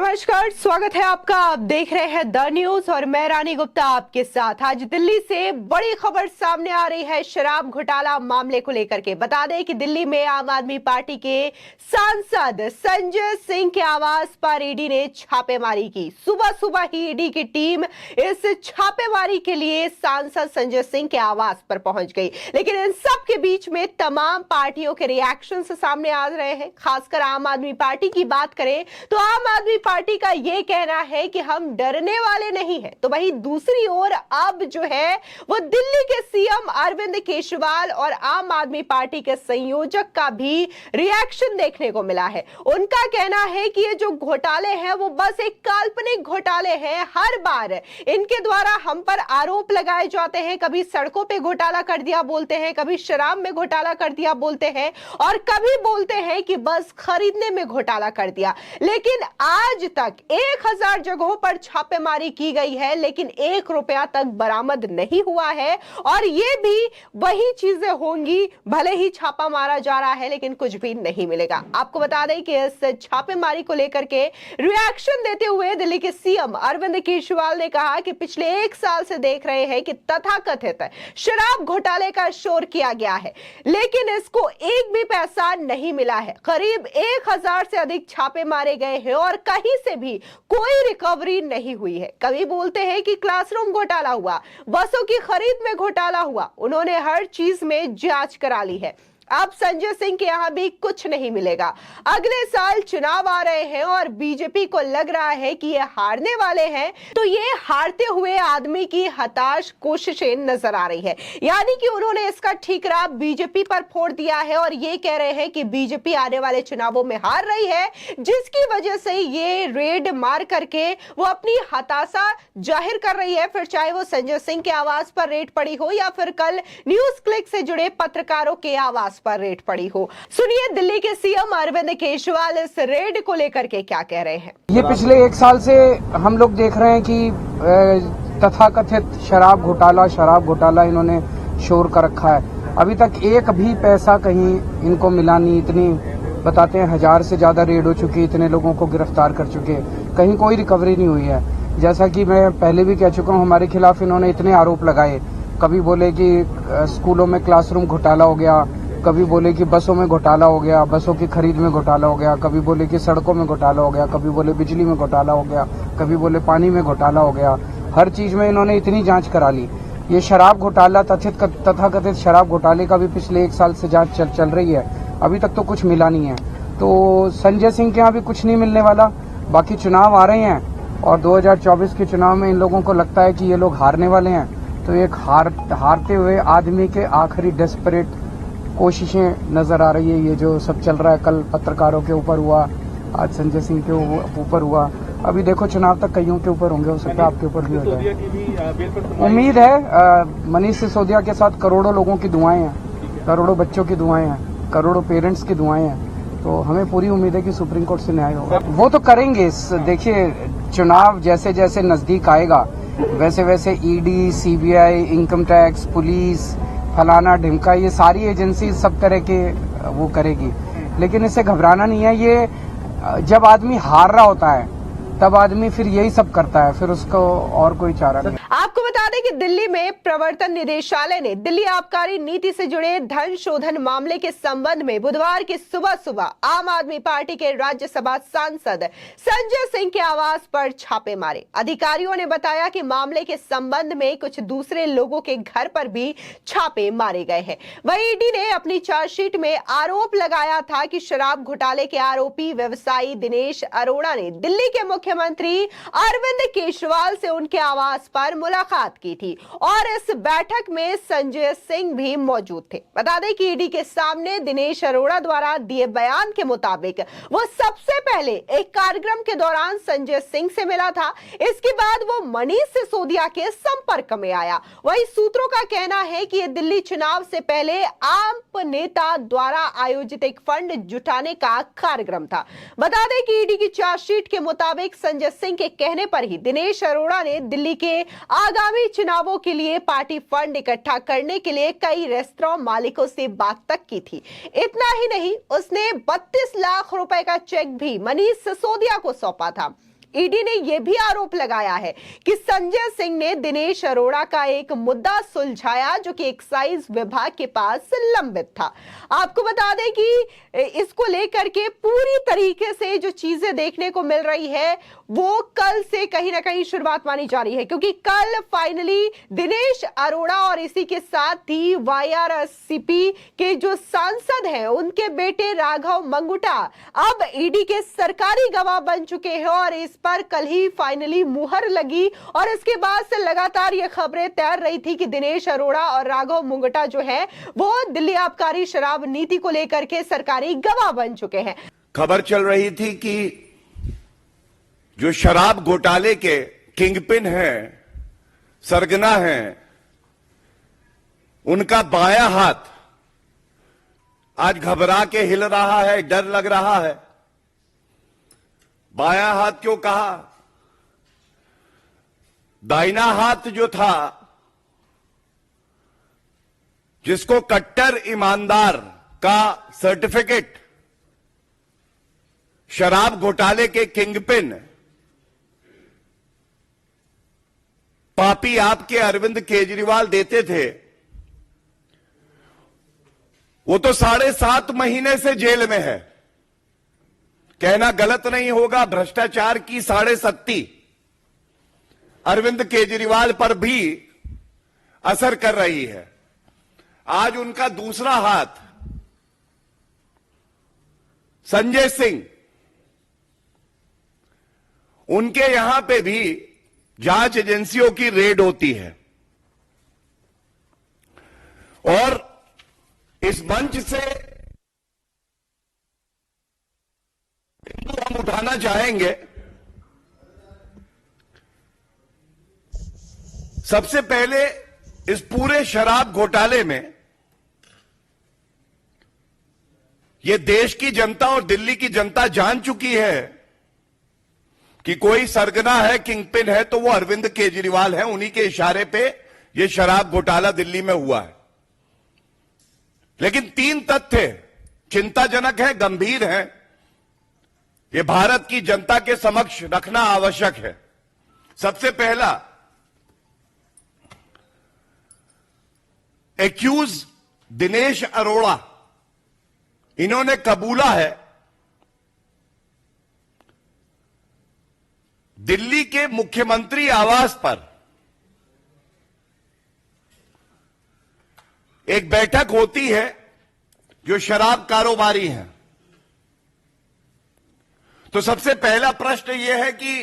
नमस्कार, स्वागत है आपका। आप देख रहे हैं द न्यूज और मैं रानी गुप्ता आपके साथ। आज दिल्ली से बड़ी खबर सामने आ रही है शराब घोटाला मामले को लेकर के। बता दें कि दिल्ली में आम आदमी पार्टी के सांसद संजय सिंह के आवास पर ईडी ने छापेमारी की। सुबह सुबह ही ईडी की टीम इस छापेमारी के लिए सांसद संजय सिंह के आवास पर पहुंच गई, लेकिन इन सब के बीच में तमाम पार्टियों के रिएक्शन सामने आ रहे हैं। खासकर आम आदमी पार्टी की बात करें तो आम आदमी पार्टी का यह कहना है कि हम डरने वाले नहीं हैं। तो वहीं दूसरी ओर अब जो है वो दिल्ली के सीएम अरविंद केजरीवाल और आम आदमी पार्टी के संयोजक का भी रिएक्शन देखने को मिला है। उनका कहना है कि ये जो घोटाले हैं वो बस एक काल्पनिक घोटाले हैं। हर बार इनके द्वारा हम पर आरोप लगाए जाते हैं, कभी सड़कों पे घोटाला कर दिया बोलते हैं, कभी शराब में घोटाला कर दिया बोलते हैं और कभी बोलते हैं कि बस खरीदने में घोटाला कर दिया। लेकिन आज तक 1000 जगहों पर छापेमारी की गई है, लेकिन 1 रुपया तक बरामद नहीं हुआ है। और ये भी वही चीजें होंगी, भले ही छापा मारा जा रहा है लेकिन कुछ भी नहीं मिलेगा। आपको बता दें कि इस छापेमारी को लेकर के रिएक्शन देते हुए दिल्ली के सीएम अरविंद केजरीवाल ने कहा कि पिछले 1 साल से देख रहे हैं कि तथाकथित शराब घोटाले का शोर किया गया है, लेकिन इसको एक भी पैसा नहीं मिला है। करीब 1000 से अधिक छापे मारे गए हैं और कहीं से भी कोई रिकवरी नहीं हुई है। कभी बोलते हैं कि क्लासरूम घोटाला हुआ, बसों की खरीद में घोटाला हुआ। उन्होंने हर चीज में जांच करा ली है। अब संजय सिंह के यहां भी कुछ नहीं मिलेगा। अगले साल चुनाव आ रहे हैं और बीजेपी को लग रहा है कि ये हारने वाले हैं, तो ये हारते हुए आदमी की हताश कोशिशें नजर आ रही है। यानी कि उन्होंने इसका ठीकरा बीजेपी पर फोड़ दिया है और ये कह रहे हैं कि बीजेपी आने वाले चुनावों में हार रही है, जिसकी वजह से ये रेड मार करके वो अपनी हताशा जाहिर कर रही है। फिर चाहे वो संजय सिंह के आवास पर रेड पड़ी हो या फिर कल न्यूज क्लिक से जुड़े पत्रकारों के आवास पर रेड पड़ी हो। सुनिए दिल्ली के सीएम अरविंद केजरीवाल इस रेड को लेकर के क्या कह रहे हैं। ये पिछले 1 साल से हम लोग देख रहे हैं कि तथाकथित शराब घोटाला इन्होंने शोर कर रखा है। अभी तक एक भी पैसा कहीं इनको मिला नहीं। इतनी बताते हैं 1000 से ज्यादा रेड हो चुकी, इतने लोगों को गिरफ्तार कर चुके, कहीं कोई रिकवरी नहीं हुई है। जैसा कि मैं पहले भी कह चुका हूँ, हमारे खिलाफ इन्होंने इतने आरोप लगाए। कभी बोले कि स्कूलों में क्लासरूम घोटाला हो गया, कभी बोले कि बसों में घोटाला हो गया, बसों की खरीद में घोटाला हो गया, कभी बोले कि सड़कों में घोटाला हो गया, कभी बोले बिजली में घोटाला हो गया, कभी बोले पानी में घोटाला हो गया। हर चीज में इन्होंने इतनी जांच करा ली। ये शराब घोटाला, तथाकथित शराब घोटाले का भी पिछले 1 साल से जांच चल रही है, अभी तक तो कुछ मिला नहीं है। तो संजय सिंह के यहाँ भी कुछ नहीं मिलने वाला। बाकी चुनाव आ रहे हैं और 2024 के चुनाव में इन लोगों को लगता है कि ये लोग हारने वाले हैं, तो एक हारते हुए आदमी के आखिरी डेस्परेट कोशिशें नजर आ रही है। ये जो सब चल रहा है, कल पत्रकारों के ऊपर हुआ, आज संजय सिंह के ऊपर हुआ, अभी देखो चुनाव तक कईयों के ऊपर होंगे, हो सकता है आपके ऊपर भी हो जाए। उम्मीद है मनीष सिसोदिया के साथ करोड़ों लोगों की दुआएं हैं, करोड़ों बच्चों की दुआएं हैं, करोड़ों पेरेंट्स की दुआएं हैं। तो हमें पूरी उम्मीद है कि सुप्रीम कोर्ट से न्याय होगा। वो तो करेंगे। देखिए, चुनाव जैसे जैसे नजदीक आएगा वैसे वैसे ED, CBI, income tax, police, फलाना ढिमका, ये सारी एजेंसी सब तरह के वो करेगी। लेकिन इससे घबराना नहीं है। ये जब आदमी हार रहा होता है तब आदमी फिर यही सब करता है, फिर उसको और कोई चारा नहीं। आपको बता दें कि दिल्ली में प्रवर्तन निदेशालय ने दिल्ली आबकारी नीति से जुड़े धन शोधन मामले के संबंध में बुधवार की सुबह सुबह आम आदमी पार्टी के राज्यसभा सांसद संजय सिंह के आवास पर छापे मारे। अधिकारियों ने बताया कि मामले के संबंध में कुछ दूसरे लोगों के घर पर भी छापे मारे गए हैं। वहीं ईडी ने अपनी चार्जशीट में आरोप लगाया था कि शराब घोटाले के आरोपी व्यवसायी दिनेश अरोड़ा ने दिल्ली के मुख्यमंत्री अरविंद केजरीवाल से उनके आवास पर मुलाकात की थी और इस बैठक में संजय सिंह भी मौजूद थे। बता दें कि ईडी के सामने दिनेश अरोड़ा द्वारा दिए बयान के मुताबिक वो सबसे पहले एक कार्यक्रम के दौरान संजय सिंह से मिला था। इसके बाद वो मनीष सिसोदिया के संपर्क में आया। वही सूत्रों का कहना है कि ये दिल्ली चुनाव से पहले आप नेता द्वारा आयोजित एक फंड जुटाने का कार्यक्रम था। बता दें कि ईडी की चार्जशीट के मुताबिक संजय सिंह के कहने पर ही दिनेश अरोड़ा ने दिल्ली के आगामी चुनावों के लिए पार्टी फंड इकट्ठा करने के लिए कई रेस्तरां मालिकों से बात तक की थी। इतना ही नहीं, उसने 32 लाख रुपए का चेक भी मनीष सिसोदिया को सौंपा था। ईडी ने यह भी आरोप लगाया है कि संजय सिंह ने दिनेश अरोड़ा का एक मुद्दा सुलझाया जो कि एक्साइज विभाग के पास लंबित था। आपको बता दें कि इसको लेकर के पूरी तरीके से जो चीजें देखने को मिल रही है वो कल से कहीं ना कहीं शुरुआत मानी जा रही है, क्योंकि कल फाइनली दिनेश अरोड़ा और इसी के साथ ही वाईआरसीपी के जो सांसद हैं उनके बेटे राघव मंगुटा अब ईडी के सरकारी गवाह बन चुके हैं और इस पर कल ही फाइनली मुहर लगी। और इसके बाद से लगातार ये खबरें तैर रही थी कि दिनेश अरोड़ा और राघव मंगुटा जो है वो दिल्ली आबकारी शराब नीति को लेकर के सरकारी गवाह बन चुके हैं। खबर चल रही थी कि जो शराब घोटाले के किंगपिन हैं, सरगना हैं, उनका बायां हाथ आज घबरा के हिल रहा है, डर लग रहा है। बायां हाथ क्यों कहा? दाहिना हाथ जो था, जिसको कट्टर ईमानदार का सर्टिफिकेट शराब घोटाले के किंगपिन पापी आपके अरविंद केजरीवाल देते थे, वो तो 7.5 महीने से जेल में है। कहना गलत नहीं होगा, भ्रष्टाचार की 7.5 अरविंद केजरीवाल पर भी असर कर रही है। आज उनका दूसरा हाथ संजय सिंह, उनके यहां पे भी जांच एजेंसियों की रेड होती है और इस मंच से हम उठाना चाहेंगे। सबसे पहले इस पूरे शराब घोटाले में यह देश की जनता और दिल्ली की जनता जान चुकी है कि कोई सरगना है, किंगपिन है तो वो अरविंद केजरीवाल है। उन्हीं के इशारे पे यह शराब घोटाला दिल्ली में हुआ है। लेकिन 3 तथ्य चिंताजनक है, गंभीर है, ये भारत की जनता के समक्ष रखना आवश्यक है। सबसे पहला, एक्यूज दिनेश अरोड़ा, इन्होंने कबूला है दिल्ली के मुख्यमंत्री आवास पर एक बैठक होती है जो शराब कारोबारी हैं। तो सबसे पहला प्रश्न यह है कि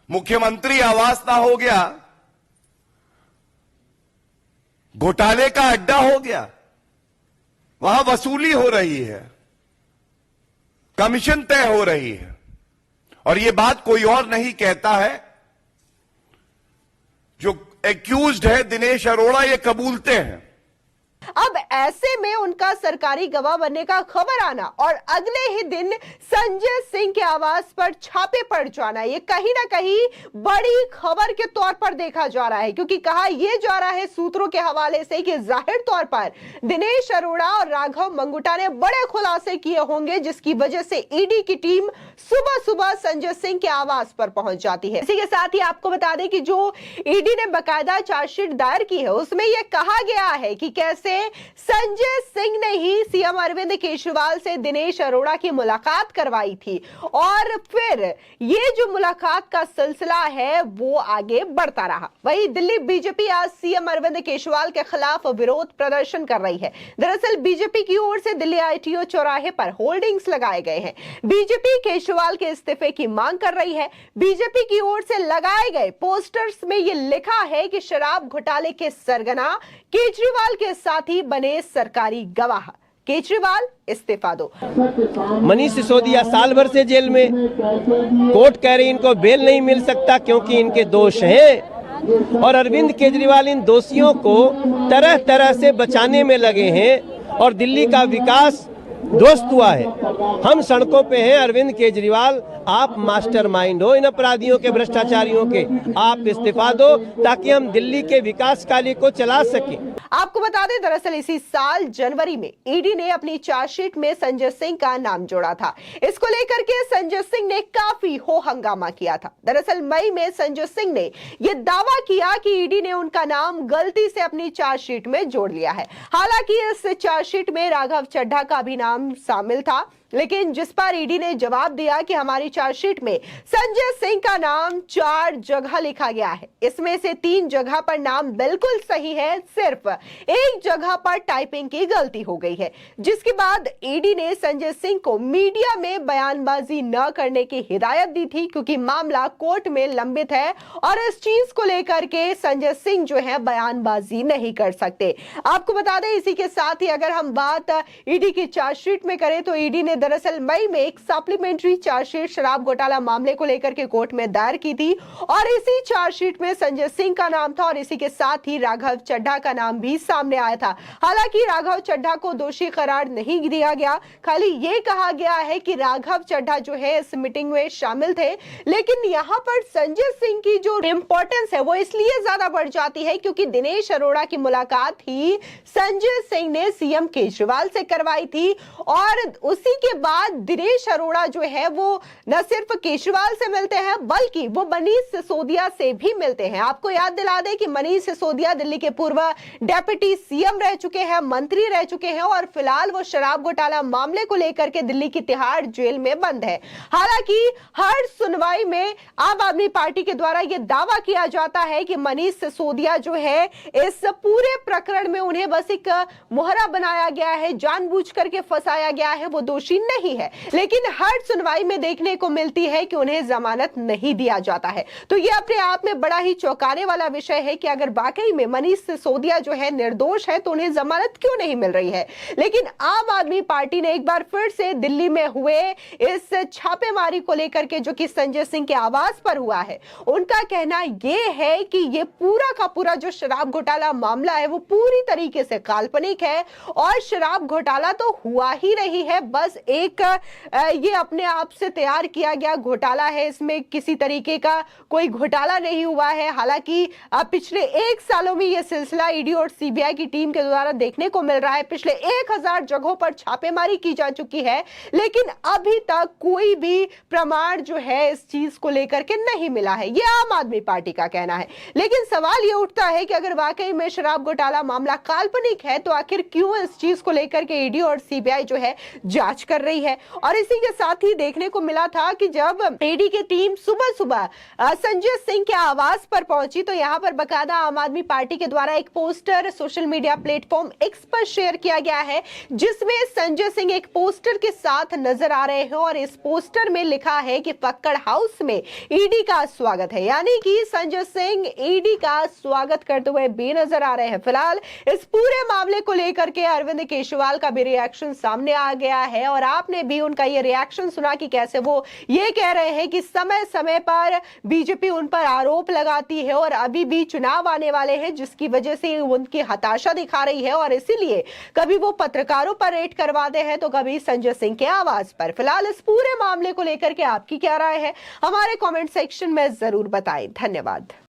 मुख्यमंत्री आवास ना हो गया, घोटाले का अड्डा हो गया, वहां वसूली हो रही है, कमीशन तय हो रही है। और यह बात कोई और नहीं कहता है, जो एक्यूज्ड है दिनेश अरोड़ा, ये कबूलते हैं। अब ऐसे में उनका सरकारी गवाह बनने का खबर आना और अगले ही दिन संजय सिंह के आवास पर छापे पड़ जाना, ये कहीं ना कहीं बड़ी खबर के तौर पर देखा जा रहा है, क्योंकि कहा यह जा रहा है सूत्रों के हवाले से कि जाहिर तौर पर दिनेश अरोड़ा और राघव मंगुटा ने बड़े खुलासे किए होंगे, जिसकी वजह से ईडी की टीम सुबह सुबह संजय सिंह के आवास पर पहुंच जाती है। इसी के साथ ही आपको बता दें कि जो ईडी ने बाकायदा चार्जशीट दायर की है उसमें यह कहा गया है कि कैसे संजय सिंह ने ही सीएम अरविंद केजरीवाल से दिनेश अरोड़ा की मुलाकात करवाई थी और फिर ये जो मुलाकात का सिलसिला है वो आगे बढ़ता रहा। वहीं दिल्ली बीजेपी आज सीएम अरविंद केजरीवाल के खिलाफ विरोध प्रदर्शन कर रही है। दरअसल बीजेपी की ओर से दिल्ली आईटीओ चौराहे पर होर्डिंग्स लगाए गए हैं। बीजेपी केजरीवाल के इस्तीफे की मांग कर रही है। बीजेपी की ओर से लगाए गए पोस्टर्स में यह लिखा है कि शराब घोटाले के सरगना केजरीवाल के साथी बने सरकारी गवाह, केजरीवाल इस्तीफा दो। मनीष सिसोदिया साल भर से जेल में, कोर्ट कह रही इनको बेल नहीं मिल सकता क्योंकि इनके दोष हैं और अरविंद केजरीवाल इन दोषियों को तरह तरह से बचाने में लगे हैं और दिल्ली का विकास ध्वस्त हुआ है। हम सड़कों पे हैं, अरविंद केजरीवाल आप मास्टरमाइंड हो इन अपराधियों के, भ्रष्टाचारियों के, आप इस्तीफा दो ताकि हम दिल्ली के विकास कार्य को चला सकें। आपको बता दें, दरअसल इसी साल जनवरी में ईडी ने अपनी चार्जशीट में संजय सिंह का नाम जोड़ा था। इसको लेकर के संजय सिंह ने काफी हो हंगामा किया था। दरअसल मई में संजय सिंह ने यह दावा किया कि ईडी ने उनका नाम गलती से अपनी चार्जशीट में जोड़ लिया है। हालांकि इस चार्जशीट में राघव चड्ढा का भी नाम शामिल था, लेकिन जिस पर ईडी ने जवाब दिया कि हमारी चार्जशीट में संजय सिंह का नाम 4 जगह लिखा गया है, इसमें से 3 जगह पर नाम बिल्कुल सही है, सिर्फ 1 जगह पर टाइपिंग की गलती हो गई है। जिसके बाद ईडी ने संजय सिंह को मीडिया में बयानबाजी न करने की हिदायत दी थी, क्योंकि मामला कोर्ट में लंबित है और इस चीज को लेकर के संजय सिंह जो है बयानबाजी नहीं कर सकते। आपको बता दें, इसी के साथ ही अगर हम बात ईडी की चार्जशीट में करें तो ईडी ने दरअसल मई में एक सप्लीमेंट्री चार्जशीट शराब घोटाला मामले को लेकर के कोर्ट में दायर की थी और इसी चार्जशीट में संजय सिंह का नाम था और इसी के साथ ही राघव चड्ढा का नाम भी सामने आया था। हालांकि राघव चड्ढा को दोषी करार नहीं दिया गया, खाली ये कहा गया है कि राघव चड्ढा जो है इस मीटिंग में शामिल थे। लेकिन यहां पर संजय सिंह की जो इंपॉर्टेंस है वो इसलिए ज्यादा बढ़ जाती है क्योंकि दिनेश अरोड़ा की मुलाकात ही संजय सिंह ने सीएम केजरीवाल से करवाई थी और उसी के बाद दिनेश अरोड़ा जो है वो न सिर्फ केजरीवाल से मिलते हैं बल्कि वो मनीष सिसोदिया से भी मिलते हैं। आपको याद दिला दें कि मनीष सिसोदिया दिल्ली के पूर्व डेप्यूटी सीएम रह चुके हैं, मंत्री रह चुके हैं और फिलहाल वो शराब घोटाला मामले को लेकर के दिल्ली की तिहाड़ जेल में बंद है। हालांकि हर सुनवाई में आम आदमी पार्टी के द्वारा यह दावा किया जाता है कि मनीष सिसोदिया जो है इस पूरे प्रकरण में उन्हें बस एक मोहरा बनाया गया है, जानबूझ करके फंसाया गया है, वो दोषी नहीं है। लेकिन हर सुनवाई में देखने को मिलती है कि उन्हें जमानत नहीं दिया जाता है। तो यह अपने आप में बड़ा ही चौंकाने वाला विषय है कि अगर वाकई में मनीष सिसोदिया जो है निर्दोष है तो उन्हें जमानत क्यों नहीं मिल रही है। लेकिन आम आदमी पार्टी ने एक बार फिर से दिल्ली में हुए इस छापेमारी को लेकर के, जो कि संजय सिंह के आवास पर हुआ है, उनका कहना यह है कि यह पूरा का पूरा जो शराब घोटाला मामला है वो पूरी तरीके से काल्पनिक है और शराब घोटाला तो हुआ ही नहीं है, बस एक ये अपने आप से तैयार किया गया घोटाला है। इसमें किसी तरीके का कोई घोटाला नहीं हुआ है। हालांकि पिछले 1 सालों में यह सिलसिला ईडी और सीबीआई की टीम के द्वारा देखने को मिल रहा है। पिछले 1000 जगहों पर छापेमारी की जा चुकी है, लेकिन अभी तक कोई भी प्रमाण जो है इस चीज को लेकर के नहीं मिला है, यह आम आदमी पार्टी का कहना है। लेकिन सवाल यह उठता है कि अगर वाकई में शराब घोटाला मामला काल्पनिक है तो आखिर क्यों इस चीज को लेकर के ईडी और सीबीआई जो है जांच कर रही है। और इसी के साथ ही देखने को मिला था कि जब ईडी की टीम सुबह सुबह संजय सिंह के आवास पर पहुंची तो यहां पर बकायदा आम आदमी पार्टी के द्वारा एक poster social media platform x पर शेयर किया गया है, जिसमें संजय सिंह एक पोस्टर के साथ नजर आ रहे हैं और इस पोस्टर में लिखा है कि फक्कड़ हाउस में ईडी का स्वागत है, यानी कि संजय सिंह ईडी का स्वागत करते हुए भी नजर आ रहे हैं। फिलहाल इस पूरे मामले को लेकर के अरविंद केजरीवाल का भी रिएक्शन सामने आ गया है और आपने भी उनका ये रिएक्शन सुना कि कैसे वो ये कह रहे हैं कि समय समय पर बीजेपी उन पर आरोप लगाती है और अभी भी चुनाव आने वाले हैं, जिसकी वजह से उनकी हताशा दिखा रही है और इसीलिए कभी वो पत्रकारों पर रेड करवाते हैं तो कभी संजय सिंह के आवास पर। फिलहाल इस पूरे मामले को लेकर के आपकी क्या राय है, हमारे कमेंट सेक्शन में जरूर बताएं। धन्यवाद।